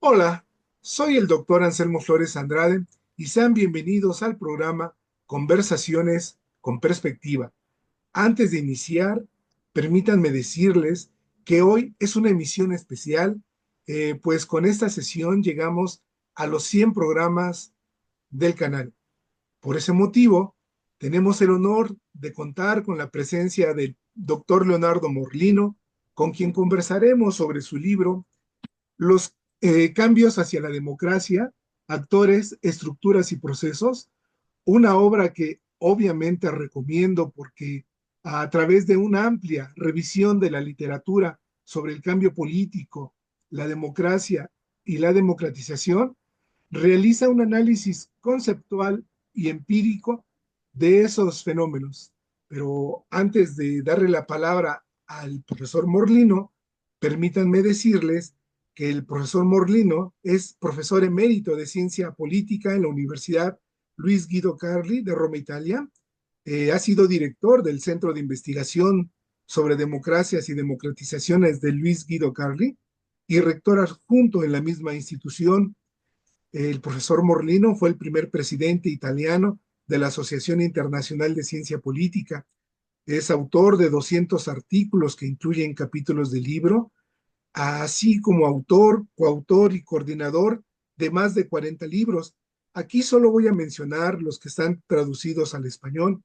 Hola, soy el doctor Anselmo Flores Andrade y sean bienvenidos al programa Conversaciones con Perspectiva. Antes de iniciar, permítanme decirles que hoy es una emisión especial, pues con esta sesión llegamos a los 100 programas del canal. Por ese motivo, tenemos el honor de contar con la presencia del doctor Leonardo Morlino, con quien conversaremos sobre su libro los cambios hacia la democracia, actores, estructuras y procesos, una obra que obviamente recomiendo porque a través de una amplia revisión de la literatura sobre el cambio político, la democracia y la democratización, realiza un análisis conceptual y empírico de esos fenómenos. Pero antes de darle la palabra al profesor Morlino, permítanme decirles que el profesor Morlino es profesor emérito de ciencia política en la Universidad Luis Guido Carli de Roma, Italia. Ha sido director del Centro de Investigación sobre Democracias y Democratizaciones de Luis Guido Carli y rector adjunto en la misma institución. El profesor Morlino fue el primer presidente italiano de la Asociación Internacional de Ciencia Política. Es autor de 200 artículos que incluyen capítulos del libro, así como autor, coautor y coordinador de más de 40 libros. Aquí solo voy a mencionar los que están traducidos al español: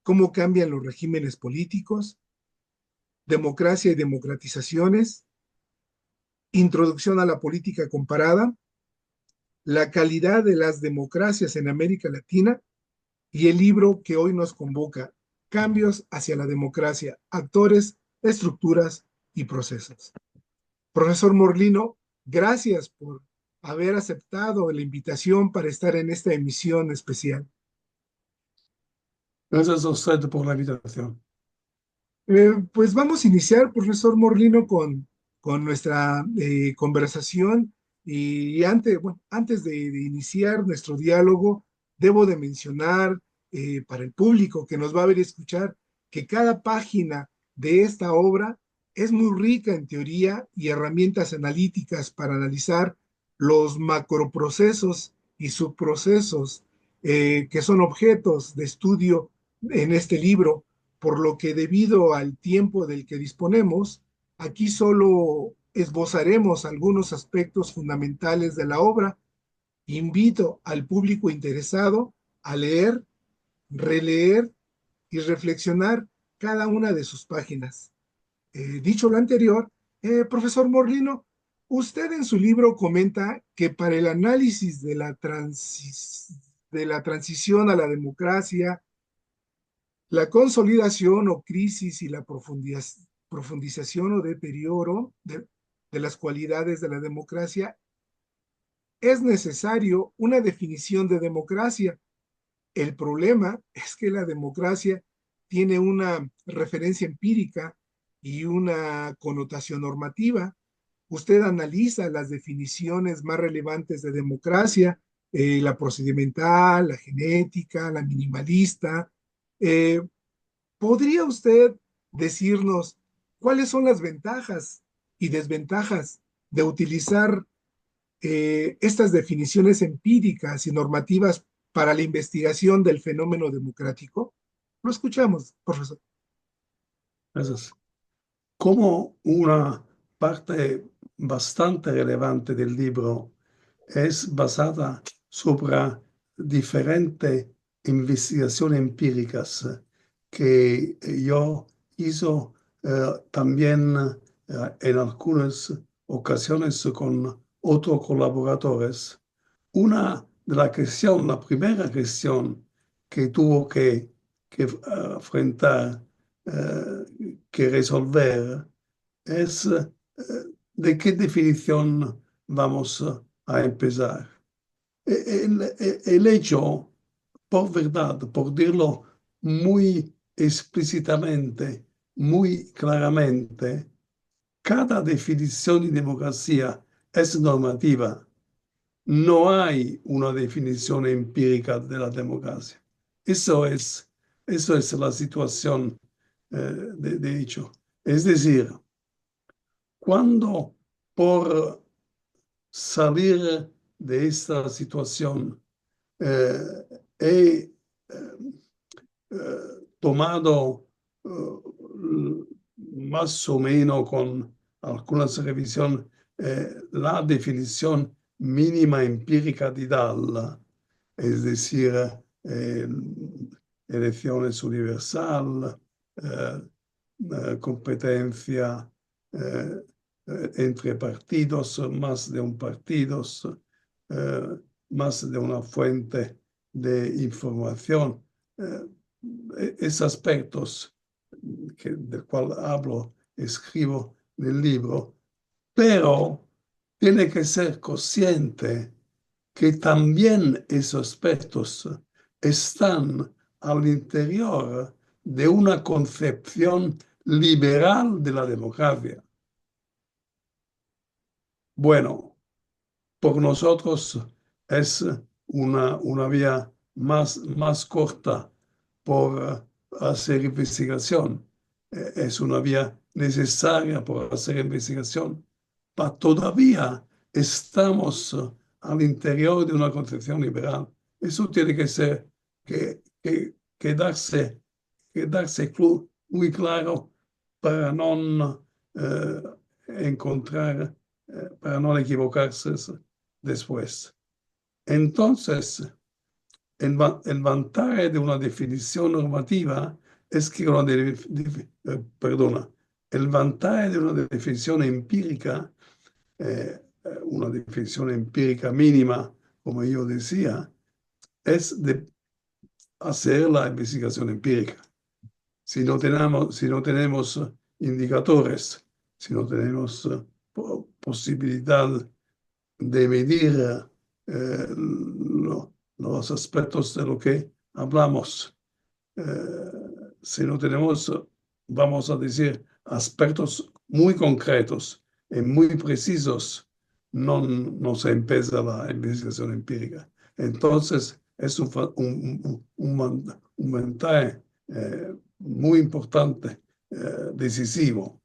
Cómo cambian los regímenes políticos, Democracia y democratizaciones, Introducción a la política comparada, La calidad de las democracias en América Latina y el libro que hoy nos convoca, Cambios hacia la democracia, actores, estructuras y procesos. Profesor Morlino, gracias por haber aceptado la invitación para estar en esta emisión especial. Gracias a usted por la invitación. Pues vamos a iniciar, profesor Morlino, con nuestra conversación. Y antes, bueno, antes de iniciar nuestro diálogo, debo de mencionar para el público que nos va a ver y escuchar que cada página de esta obra es muy rica en teoría y herramientas analíticas para analizar los macroprocesos y subprocesos que son objetos de estudio en este libro, por lo que debido al tiempo del que disponemos, aquí solo esbozaremos algunos aspectos fundamentales de la obra. Invito al público interesado a leer, releer y reflexionar cada una de sus páginas. Dicho lo anterior, profesor Morlino, usted en su libro comenta que para el análisis de la transición a la democracia, la consolidación o crisis y la profundización o deterioro de las cualidades de la democracia, es necesario una definición de democracia. El problema es que la democracia tiene una referencia empírica y una connotación normativa. Usted analiza las definiciones más relevantes de democracia, la procedimental, la genética, la minimalista. Eh, ¿Podría usted decirnos cuáles son las ventajas y desventajas de utilizar estas definiciones empíricas y normativas para la investigación del fenómeno democrático? Lo escuchamos, profesor. Gracias. Como una parte bastante relevante del libro es basada sobre diferentes investigaciones empíricas que yo hizo también en algunas ocasiones con otros colaboradores. Una de las cuestiones, la primera cuestión que tuvo que enfrentar, que resolver, es de qué definición vamos a empezar. El hecho, por verdad, por decirlo muy explícitamente, muy claramente, cada definición de democracia es normativa. No hay una definición empírica de la democracia. Eso es la situación de hecho. Es decir, cuando por salir de esta situación. He tomado más o menos con algunas revisiones la definición mínima empírica de Dahl, es decir, elecciones universal, competencia entre partidos, más de un partido, más de una fuente de información. Esos aspectos del cual hablo, escribo en el libro, pero tiene que ser consciente que también esos aspectos están al interior de una concepción liberal de la democracia. Bueno, por nosotros es una vía más corta por hacer investigación. Es una vía necesaria por hacer investigación, pero todavía estamos al interior de una concepción liberal. Eso tiene que ser, quedarse muy claro para no encontrar, para no equivocarse después. Entonces, el vantaggio di una definizione normativa es que el vantaggio di una definizione empirica, una definizione empirica mínima, como yo decía, es de hacer la investigación empírica. Si no tenemos indicadores, si no tenemos posibilidad de medir los aspectos de lo que hablamos. Si no tenemos, vamos a decir, aspectos muy concretos y muy precisos, no se empieza la investigación empírica. Entonces, es un ventaja muy importante, decisivo.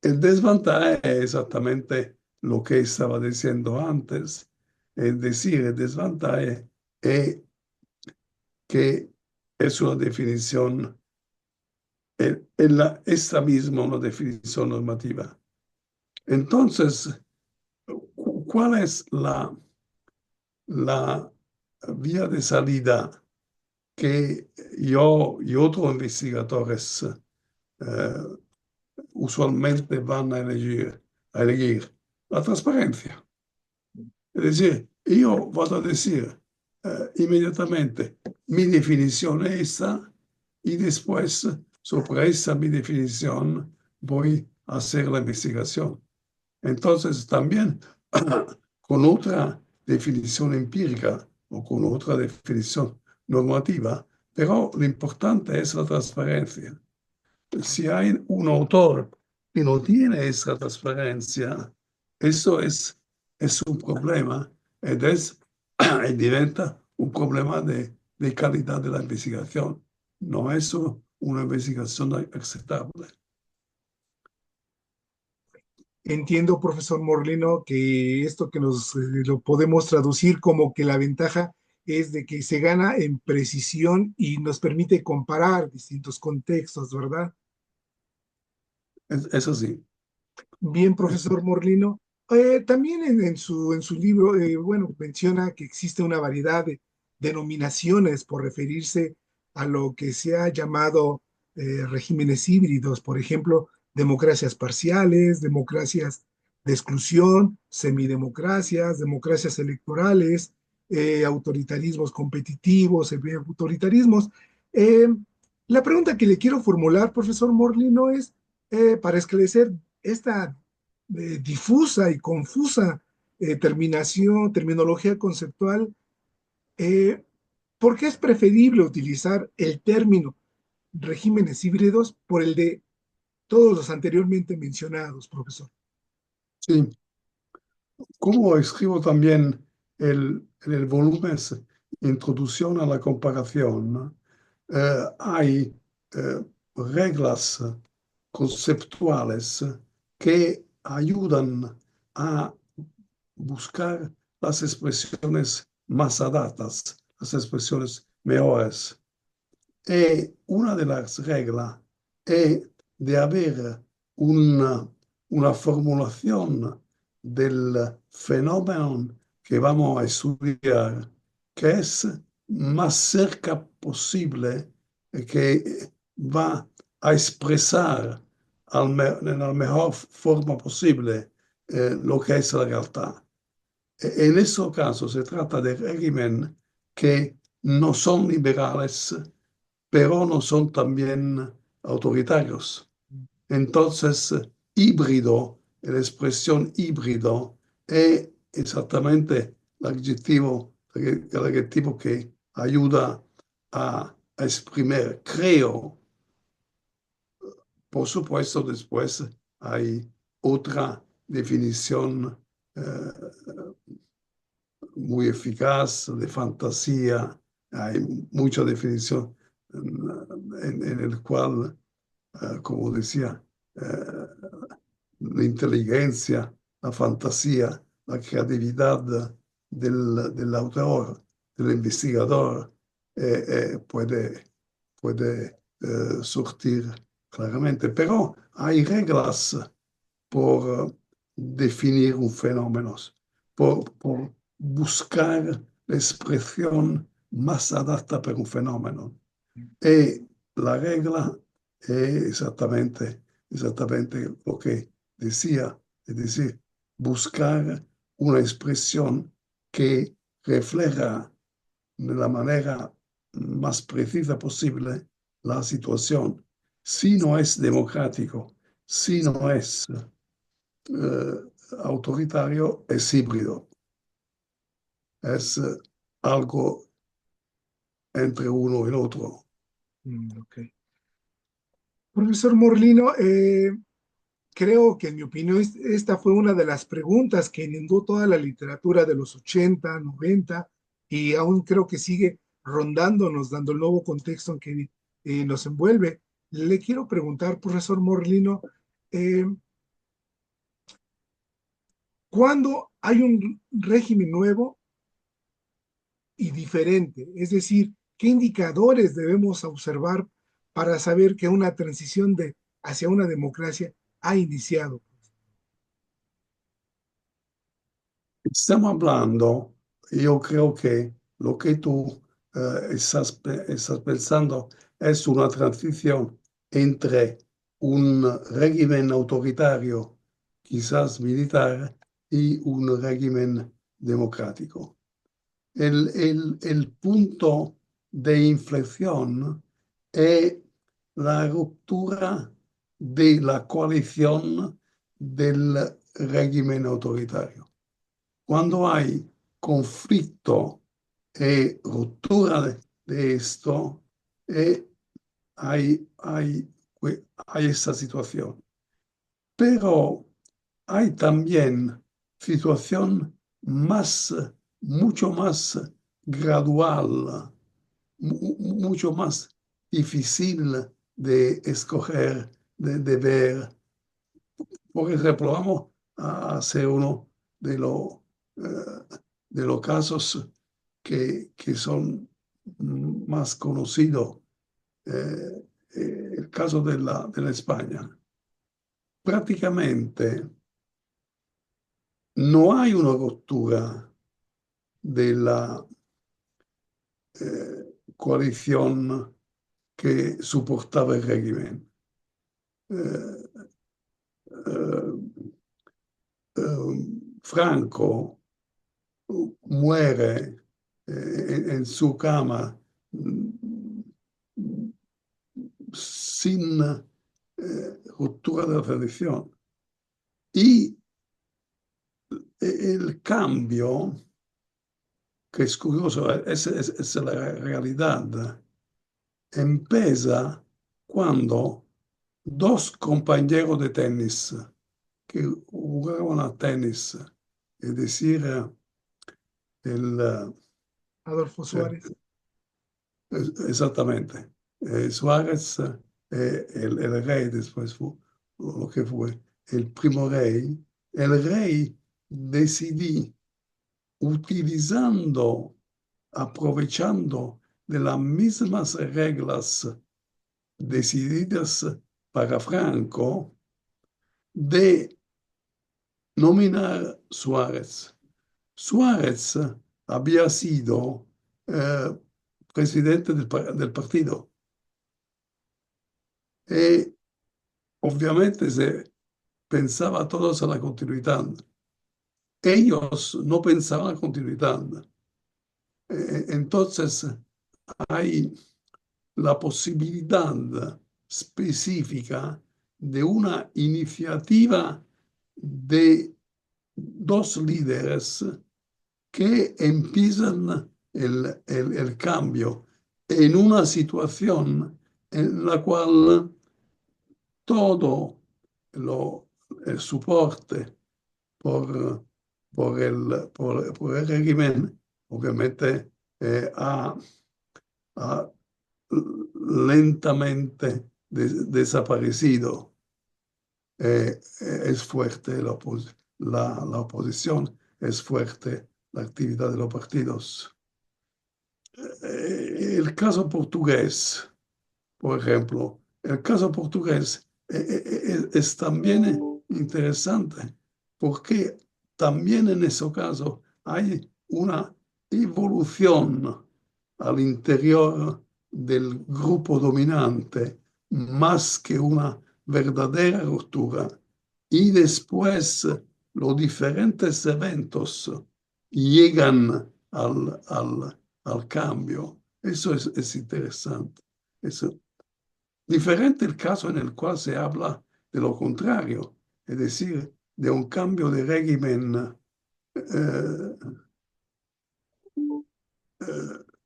El desventaja es exactamente lo que estaba diciendo antes, es decir, el desventaja es que es una definición, esta misma una definición normativa. Entonces, ¿cuál es la vía de salida que yo y otros investigadores usualmente van a elegir? La transparencia. Es decir, yo voy a decir inmediatamente mi definición es esta y después sobre esa mi definición voy a hacer la investigación. Entonces también con otra definición empírica o con otra definición normativa, pero lo importante es la transparencia. Si hay un autor que no tiene esa transparencia, eso es un problema y diventa un problema de calidad de la investigación. No es una investigación aceptable. Entiendo, profesor Morlino, que esto que nos lo podemos traducir como que la ventaja es de que se gana en precisión y nos permite comparar distintos contextos, ¿verdad? Es así. Bien, profesor Morlino. También en su libro, bueno, menciona que existe una variedad de denominaciones por referirse a lo que se ha llamado regímenes híbridos, por ejemplo, democracias parciales, democracias de exclusión, semidemocracias, democracias electorales, autoritarismos competitivos, autoritarismos. Eh, la pregunta que le quiero formular, profesor Morlino, es para esclarecer esta difusa y confusa terminología conceptual, eh, ¿por qué es preferible utilizar el término regímenes híbridos por el de todos los anteriormente mencionados, profesor? Sí. Como escribo también en el volumen Introducción a la comparación, ¿no? Hay reglas conceptuales que ayudan a buscar las expresiones más adaptadas, las expresiones mejores. Y una de las reglas es de haber una formulación del fenómeno que vamos a estudiar que es más cerca posible, que va a expresar en la mejor forma posible lo que es la realidad. En este caso se trata de régimen que no son liberales, pero no son también autoritarios. Entonces, híbrido, la expresión híbrido es exactamente el adjetivo que ayuda a exprimir, creo. Por supuesto, después hay otra definición muy eficaz de fantasía, hay mucha definición en el cual, como decía, la inteligencia, la fantasía, la creatividad del autor, del investigador, puede surtir claramente. Pero hay reglas por definir un fenómeno, por buscar la expresión más adaptada para un fenómeno. Y la regla es exactamente lo que decía, es decir, buscar una expresión que refleja de la manera más precisa posible la situación. Si no es democrático, si no es autoritario, es híbrido. Es algo entre uno y el otro. Ok. Profesor Morlino, creo que en mi opinión esta fue una de las preguntas que inundó toda la literatura de los 80, 90 y aún creo que sigue rondándonos, dando el nuevo contexto en que nos envuelve. Le quiero preguntar, profesor Morlino, eh, ¿cuándo hay un régimen nuevo y diferente? Es decir, ¿qué indicadores debemos observar para saber que una transición hacia una democracia ha iniciado? Estamos hablando, yo creo que lo que tú estás pensando es una transición entre un régimen autoritario, quizás militar, y un régimen democrático. El punto de inflexión es la ruptura de la coalición del régimen autoritario. Cuando hay conflicto y ruptura de esto, hay esta situación. Pero hay también situación mucho más gradual, mucho más difícil de escoger, de ver. Por ejemplo, vamos a hacer uno de los de los casos que son más conocidos, el caso de la España. Prácticamente no hay una ruptura de la coalición que soportaba el régimen. Eh, Franco muere en su cama sin ruptura de la tradición. Y el cambio, que es curioso, es la realidad, empieza cuando dos compañeros de tenis que jugaban a tenis, es decir, el, Adolfo Suárez. exactamente, Suárez, el rey después fue lo que fue el primo rey. El rey decidí, aprovechando de las mismas reglas decididas para Franco, de nominar Suárez. Suárez había sido presidente del partido y obviamente se pensaba todos a la continuidad. Ellos no pensaban a la continuidad. Entonces hay la posibilidad específica de una iniciativa de dos líderes que empiezan el cambio en una situación en la cual todo el soporte por el régimen obviamente ha lentamente desaparecido. Es fuerte la oposición, es fuerte la actividad de los partidos. El caso portugués, por ejemplo, el caso portugués es también interesante porque también en ese caso hay una evolución al interior del grupo dominante más que una verdadera ruptura. Y después los diferentes eventos llegan al cambio. Eso es interesante. Es diferente el caso en el cual se habla de lo contrario, es decir, de un cambio de régimen,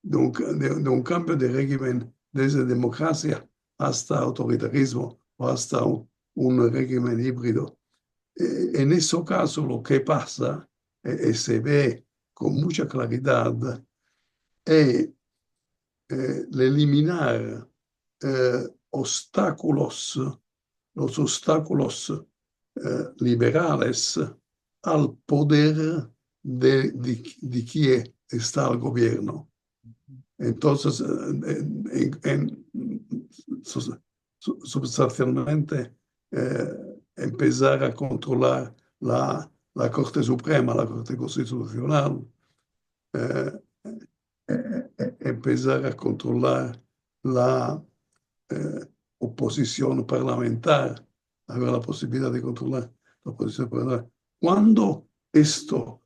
de un cambio de régimen desde democracia hasta autoritarismo o hasta un régimen híbrido. En ese caso lo que pasa, se ve con mucha claridad, es el eliminar los obstáculos liberales al poder de quien está al gobierno. Entonces, sustancialmente, empezar a controlar la Corte Suprema, la Corte Constitucional, empezar a controlar la oposición parlamentar, haber la posibilidad de controlar la oposición parlamentar. Cuando esto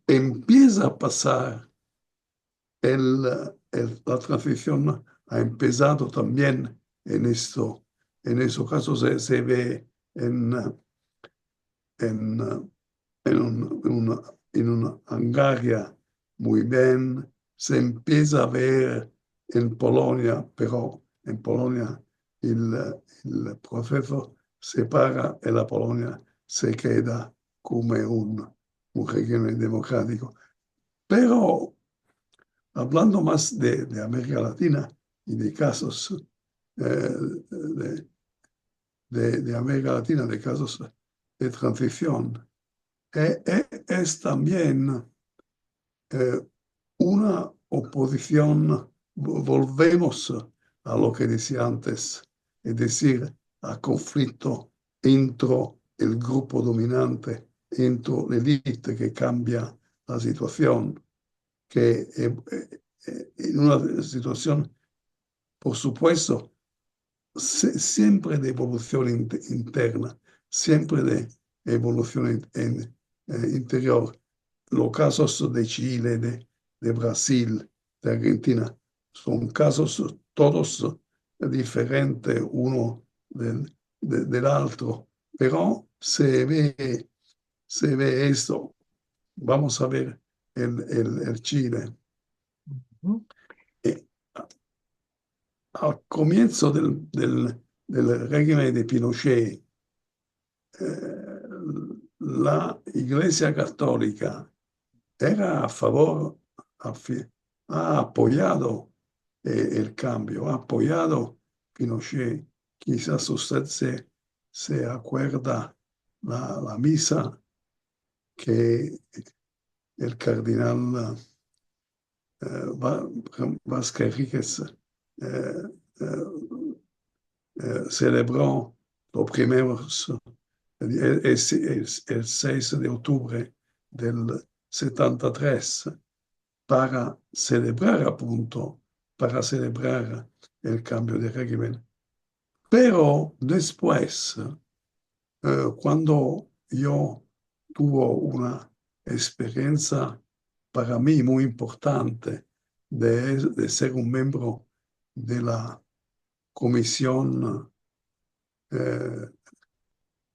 empieza a pasar, la transición ha empezado también en esto. En esos casos se ve en una Hungaria muy bien, se empieza a ver en Polonia, pero en Polonia el proceso se para y la Polonia se queda como un régimen democrático. Pero hablando más de América Latina y de casos de América Latina, de casos de transición, es también una oposición, volvemos a lo que decía antes, es decir, a conflicto entre el grupo dominante, entre la élite que cambia la situación, que en una situación, por supuesto, siempre de evolución interna, siempre de evolución interior. Los casos de Chile, de Brasil, de Argentina, son casos todos diferentes uno del otro, pero se ve esto. Vamos a ver el Chile. Al comienzo del régimen de Pinochet, la Iglesia Católica era a favor, ha apoyado el cambio, ha apoyado Pinochet. Quizás usted se acuerda la misa que el cardenal Vázquez Enríquez celebró los primeros, el 6 de octubre del 73 para celebrar, appunto, para celebrar el cambio de régimen. Pero después, cuando yo tuve una experiencia para mí muy importante de ser un miembro de la comisión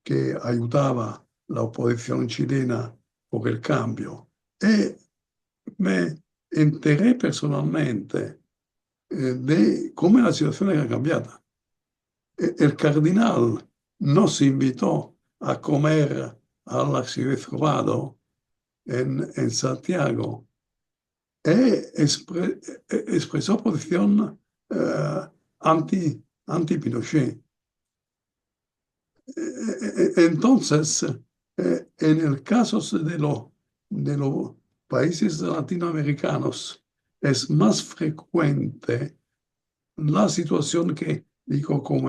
que ayudaba la oposición chilena por el cambio. Y me enteré personalmente de cómo la situación era cambiata. El cardenal nos invitó a comer al arcivescovado en Santiago e expresó posición anti-Pinochet. Entonces, en el caso de los países latinoamericanos, es más frecuente la situación que digo como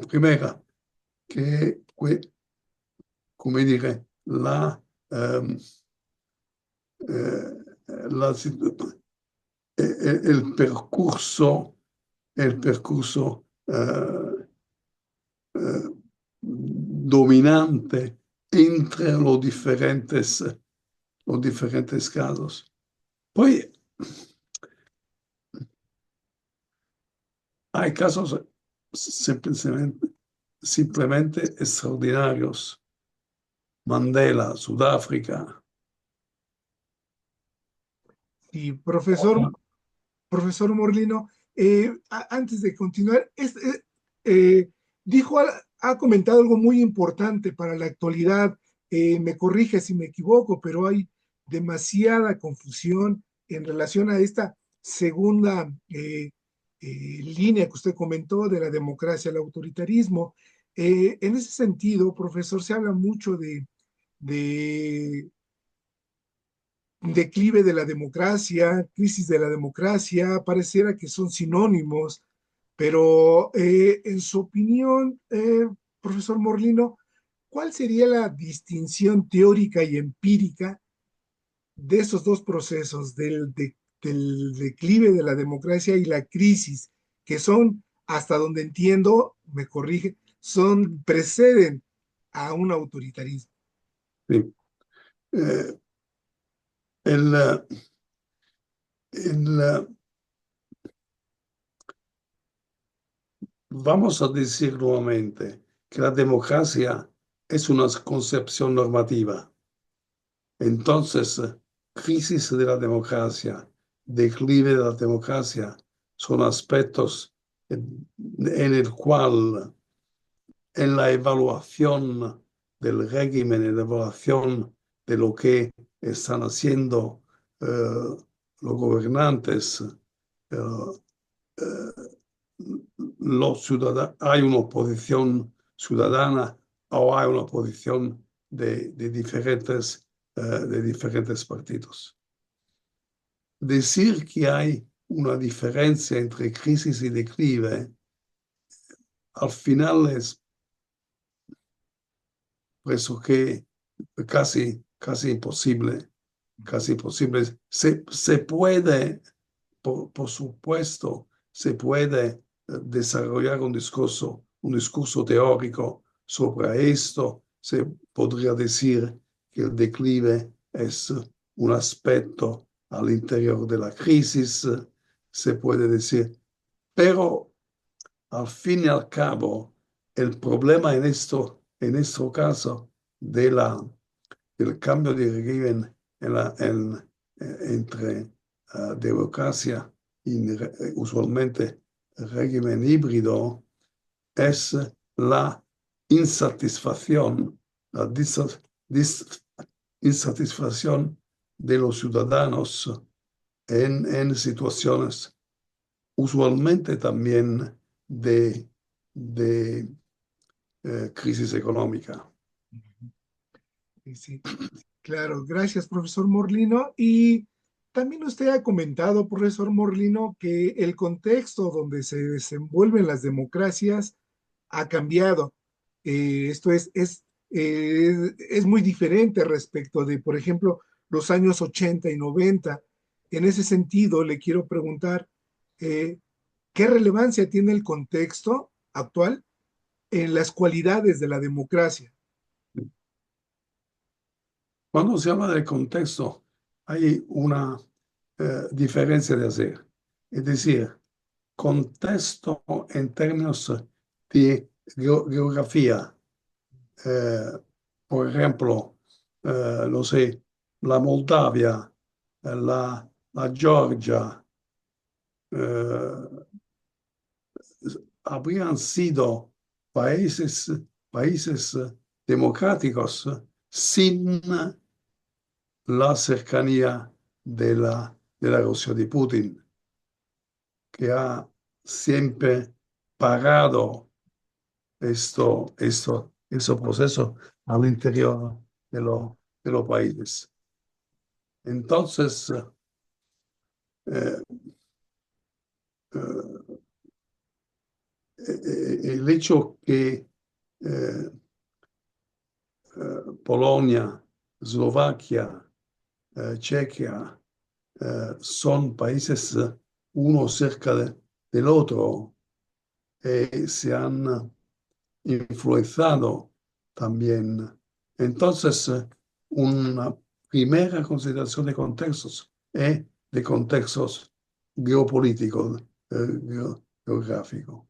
primera, que, come dire, ehm, la, el percurso, dominante entre los diferentes casos. Poi hay casos simplemente extraordinarios. Mandela, Sudáfrica. Y profesor Morlino, antes de continuar, dijo, ha comentado algo muy importante para la actualidad. Me corrige si me equivoco, pero hay demasiada confusión en relación a esta segunda línea que usted comentó de la democracia al autoritarismo. En ese sentido, profesor, se habla mucho de declive de la democracia, crisis de la democracia, pareciera que son sinónimos, pero en su opinión, profesor Morlino, ¿cuál sería la distinción teórica y empírica de esos dos procesos, del declive de la democracia y la crisis, que son, hasta donde entiendo, me corrige, preceden a un autoritarismo? Sí. El, el, vamos a decir nuevamente que la democracia es una concepción normativa. Entonces, crisis de la democracia, declive de la democracia, son aspectos en el cual en la evaluación del régimen, en la evaluación de lo que están haciendo los gobernantes, los ciudadanos, hay una oposición ciudadana o hay una oposición de diferentes partidos. Decir que hay una diferencia entre crisis y declive, al final es pressoché casi imposible, casi imposible. Se puede, por supuesto, se puede desarrollar un discurso teórico sobre esto. Se podría decir que el declive es un aspecto al interior de la crisis, se puede decir, pero al fin y al cabo, el problema en este caso del cambio de régimen entre democracia y usualmente régimen híbrido es la insatisfacción, la insatisfacción de los ciudadanos en situaciones usualmente también de crisis económica. Sí, sí. Claro, gracias, profesor Morlino. Y también usted ha comentado, profesor Morlino, que el contexto donde se desenvuelven las democracias ha cambiado. Esto es muy diferente respecto de, por ejemplo, los años 80 y 90. En ese sentido, le quiero preguntar, eh, ¿qué relevancia tiene el contexto actual en las cualidades de la democracia? Cuando se habla del contexto, hay una diferencia de hacer. Es decir, contexto en términos de geografía. Eh, por ejemplo, no sé, la Moldavia, la Georgia, eh, habrían sido países, países democráticos sin la cercanía de la Rusia de Putin, que ha siempre pagado este proceso al interior de los países. Entonces, eh, eh, el hecho que eh, Polonia, Eslovaquia, Chequia son países uno cerca del otro, se han influenciado también. Entonces, una primera consideración de contextos es de contextos geopolíticos, geográficos.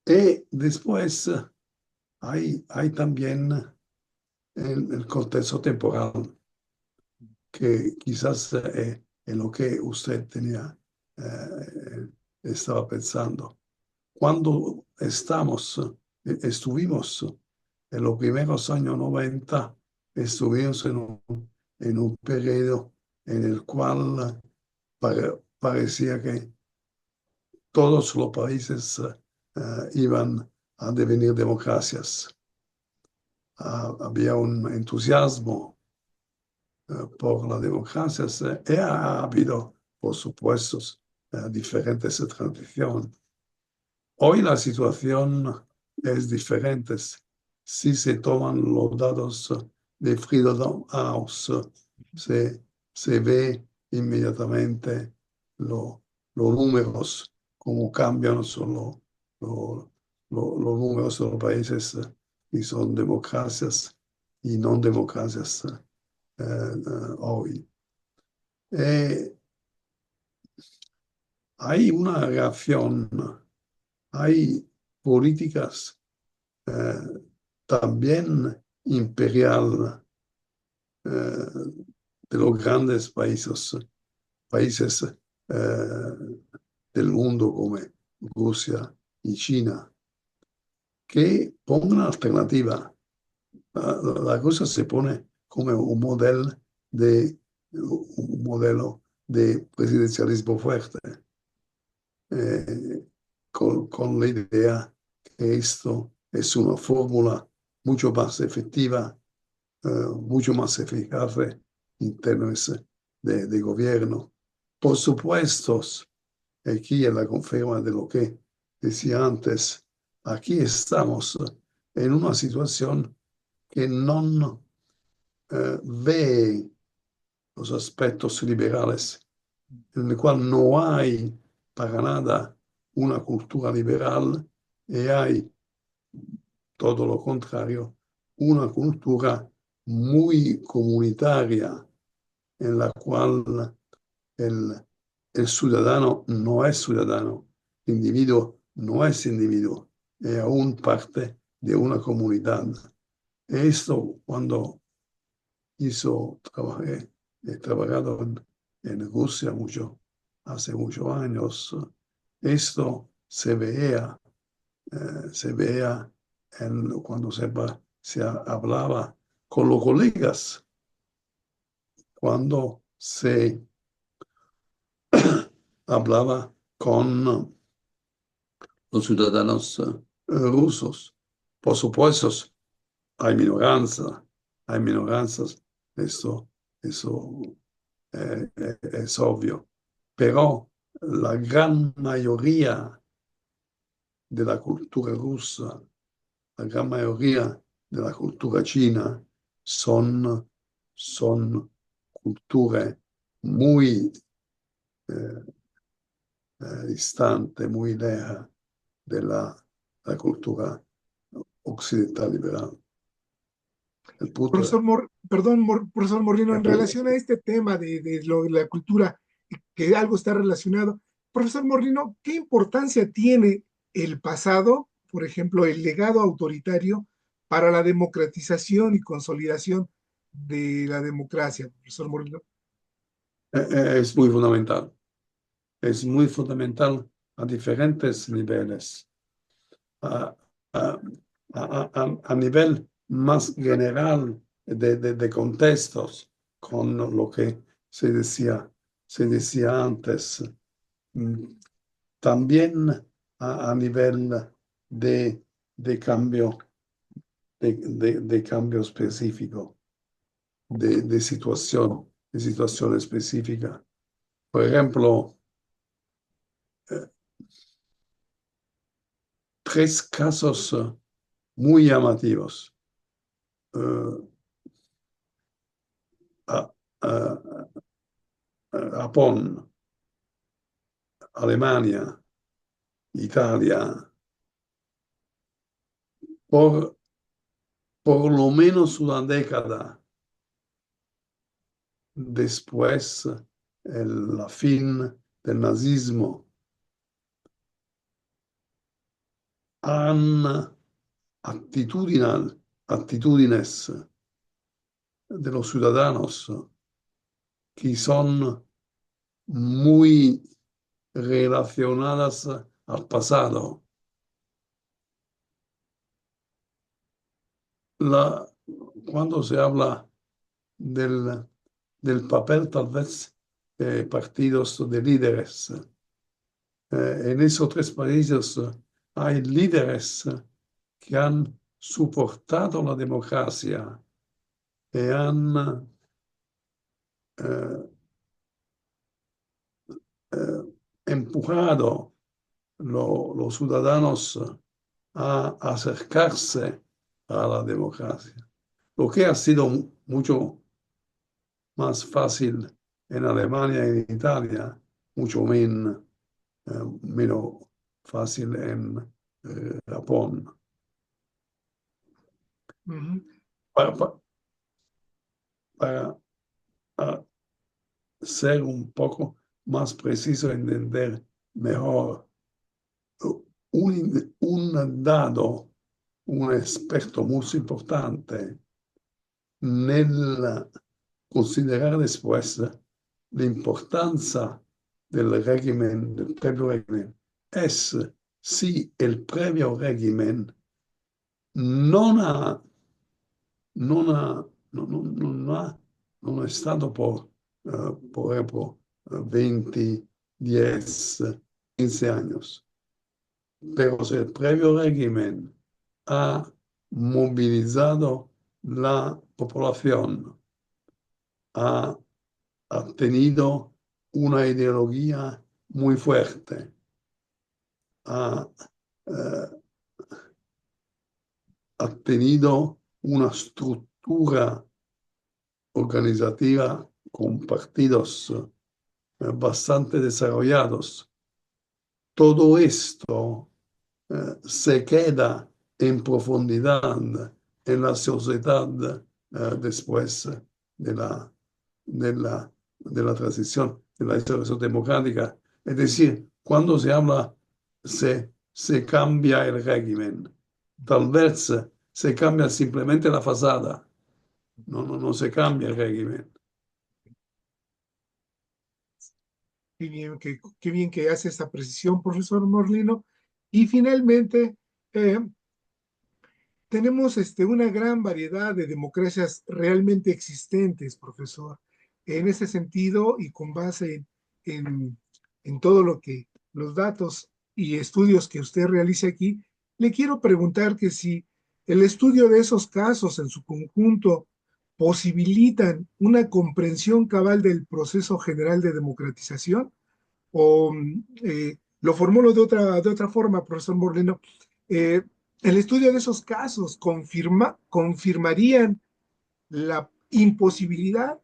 Y después hay también el contexto temporal, que quizás es lo que usted estaba pensando. Cuando estuvimos en los primeros años 90, estuvimos en un periodo en el cual parecía que todos los países iban a devenir democracias. Había un entusiasmo por la democracia y ha habido, por supuesto, diferentes transiciones. Hoy la situación es diferente. Si se toman los datos de Freedom House, se ve inmediatamente los números, cómo cambian los números de los países que son democracias y no democracias hoy. Hay una reacción, hay políticas también imperial de los grandes países del mundo como Rusia y China, que pongan alternativa. La cosa se pone como un modelo de presidencialismo fuerte, con la idea que esto es una fórmula mucho más efectiva, mucho más eficaz en términos de gobierno. Por supuesto, aquí es la confirma de lo que decía antes, aquí estamos en una situación que no ve los aspectos liberales, en el cual no hay para nada una cultura liberal y hay todo lo contrario, una cultura muy comunitaria en la cual el, el ciudadano no es ciudadano, el individuo no es individuo, es aún parte de una comunidad. Esto cuando he trabajado en Rusia hace muchos años, esto se veía cuando se hablaba con los colegas, cuando se hablaba con los ciudadanos rusos. Por supuesto, hay minoranza, hay minoranzas, eso es obvio, pero la gran mayoría de la cultura rusa, la gran mayoría de la cultura china son culturas muy distantes, muy lejas de la cultura occidental liberal. El punto es, Profesor Moreno, en relación a este tema de la cultura, que algo está relacionado, profesor Moreno, ¿qué importancia tiene el pasado, por ejemplo, el legado autoritario, para la democratización y consolidación de la democracia, profesor Moreno? es muy fundamental. Es muy fundamental a diferentes niveles. A, a- a nivel más general de contextos, con lo que se decía antes. Mm, También a nivel de, de cambio, de cambio específico, de situación específica. Por ejemplo, eh, tres casos muy llamativos. Eh, a- a- Japón, Alemania, Italia, por, por lo menos una década después la fin del nazismo, han actitudines de los ciudadanos que son muy relacionadas al pasado. Cuando se habla del papel tal vez partidos de líderes, en esos tres países hay líderes que han soportado la democracia y han eh, eh, empujado los ciudadanos a acercarse a la democracia, lo que ha sido mucho más fácil en Alemania y en Italia, mucho menos fácil en Japón. Ujú. Para, para ser un poco más preciso, entender mejor, un dato, un aspetto molto importante nel considerare después l'importanza del previo régimen es si el previo régimen non ha, non ha, non è stato por ejemplo, 20, 10, 15 años. Pero si el previo régimen ha movilizado la población, ha tenido una ideología muy fuerte, ha, eh, ha tenido una estructura organizativa con partidos bastante desarrollados. Todo esto se queda en profundidad en la sociedad después de la transición, de la instauración democrática. Es decir, cuando se habla, se cambia el régimen. Tal vez se cambia simplemente la fachada, no se cambia el régimen. Qué bien que hace esta precisión, profesor Morlino. Y finalmente, eh, tenemos una gran variedad de democracias realmente existentes, profesor. En ese sentido, y con base en todo lo que los datos y estudios que usted realiza aquí, le quiero preguntar que si el estudio de esos casos en su conjunto posibilitan una comprensión cabal del proceso general de democratización? O lo formulo de otra forma, profesor Morlino. eh, el estudio de esos casos confirmarían la imposibilidad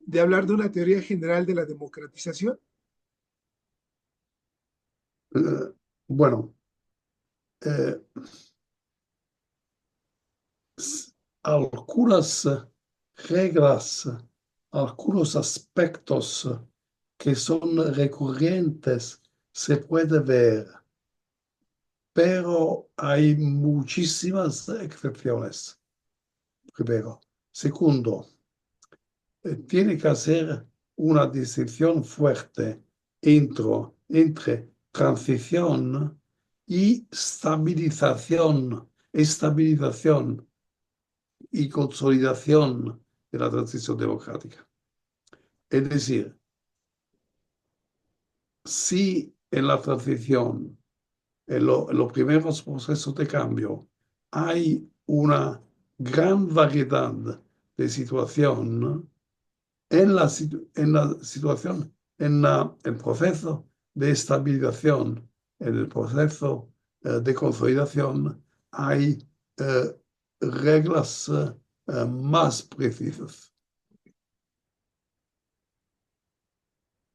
de hablar de una teoría general de la democratización. Bueno, algunas reglas, algunos aspectos que son recurrentes se puede ver, pero hay muchísimas excepciones. Primero. Segundo, tiene que hacer una distinción fuerte entre transición y estabilización y consolidación de la transición democrática. Es decir, si en la transición, en los primeros procesos de cambio, hay una gran variedad de situación, en la situación, el proceso de estabilización, en el proceso de consolidación, hay reglas más precisas.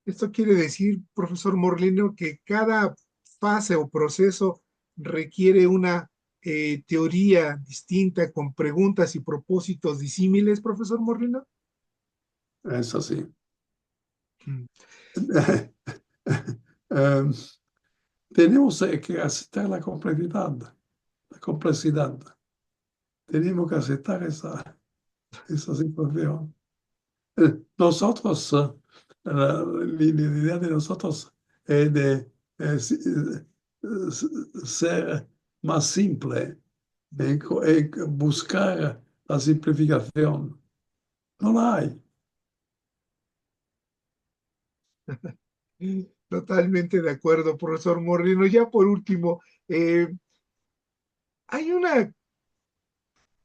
Esto quiere decir, profesor Morlino, que cada fase o proceso requiere una teoría distinta con preguntas y propósitos disímiles, profesor Morlino. Es así. Mm. Eh, tenemos que aceptar la complejidad, la complejidad. Tenemos que aceptar esa situación. Nosotros, la idea de nosotros es de ser más simple, buscar la simplificación. No la hay. Totalmente de acuerdo, profesor Morlino. Ya por último, hay una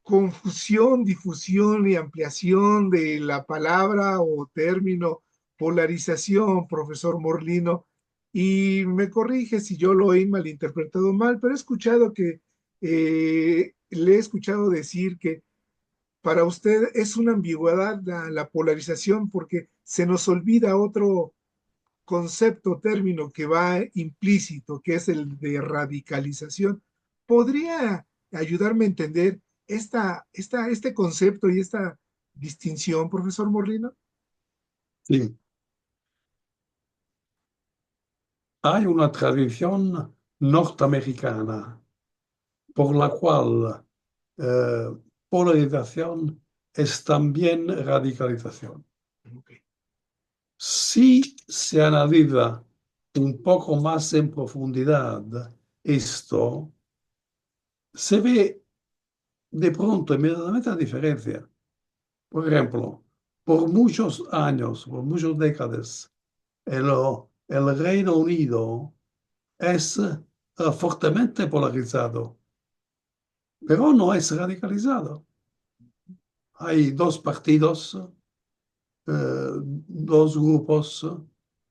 confusión, difusión y ampliación de la palabra o término polarización, profesor Morlino, y me corrige si yo lo he malinterpretado mal, pero he escuchado que, le he escuchado decir que para usted es una ambigüedad la polarización porque se nos olvida otro concepto, término que va implícito, que es el de radicalización. ¿Podría ayudarme a entender este concepto y esta distinción, profesor Morlino? Sí. Hay una tradición norteamericana por la cual eh, polarización es también radicalización. Okay. Si se analiza un poco más en profundidad esto, se ve de pronto inmediatamente la diferencia. Por ejemplo, por muchos años, por muchas décadas, el Reino Unido es fuertemente polarizado, pero no es radicalizado. Hay dos partidos, dos grupos,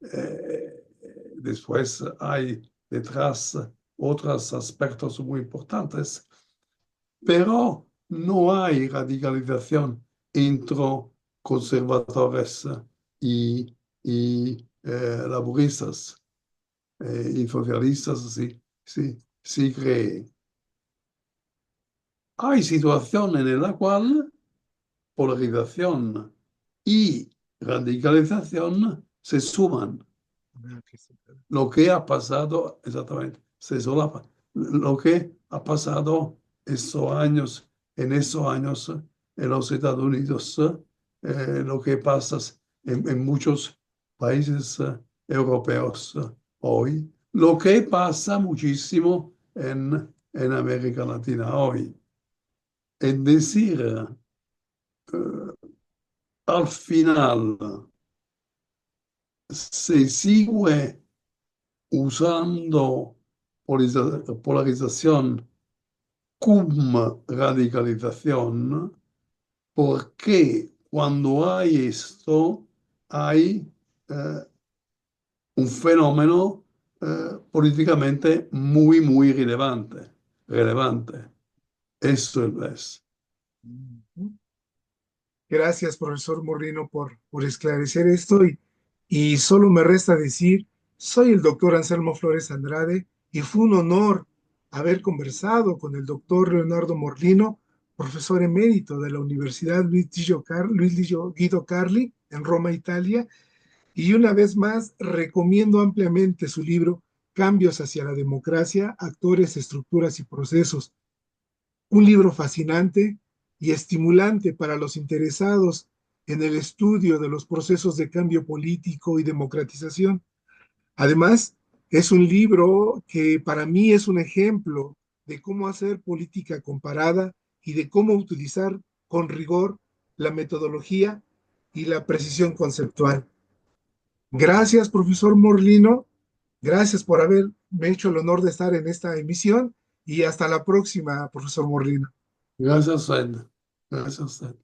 eh, después hay detrás otros aspectos muy importantes, pero no hay radicalización entre conservadores y laboristas y socialistas, sí cree. Hay situaciones en la cual polarización y radicalización se suman. Lo que ha pasado, exactamente, se solapa. Lo que ha pasado en esos años en los Estados Unidos, lo que pasa en muchos países europeos hoy, lo que pasa muchísimo en América Latina hoy. Es decir, al final se sigue usando polarización como radicalización, por qué cuando hay esto hay un fenómeno políticamente muy, muy relevante. Relevante. Eso es. Gracias, profesor Morlino, por esclarecer esto y solo me resta decir, soy el doctor Anselmo Flores Andrade y fue un honor haber conversado con el doctor Leonardo Morlino, profesor emérito de la Universidad Guido Carli en Roma, Italia, y una vez más recomiendo ampliamente su libro Cambios hacia la democracia, actores, estructuras y procesos, un libro fascinante y estimulante para los interesados en el estudio de los procesos de cambio político y democratización. Además, es un libro que para mí es un ejemplo de cómo hacer política comparada y de cómo utilizar con rigor la metodología y la precisión conceptual. Gracias, profesor Morlino. Gracias por haberme hecho el honor de estar en esta emisión y hasta la próxima, profesor Morlino. Gracias a usted. Gracias a usted.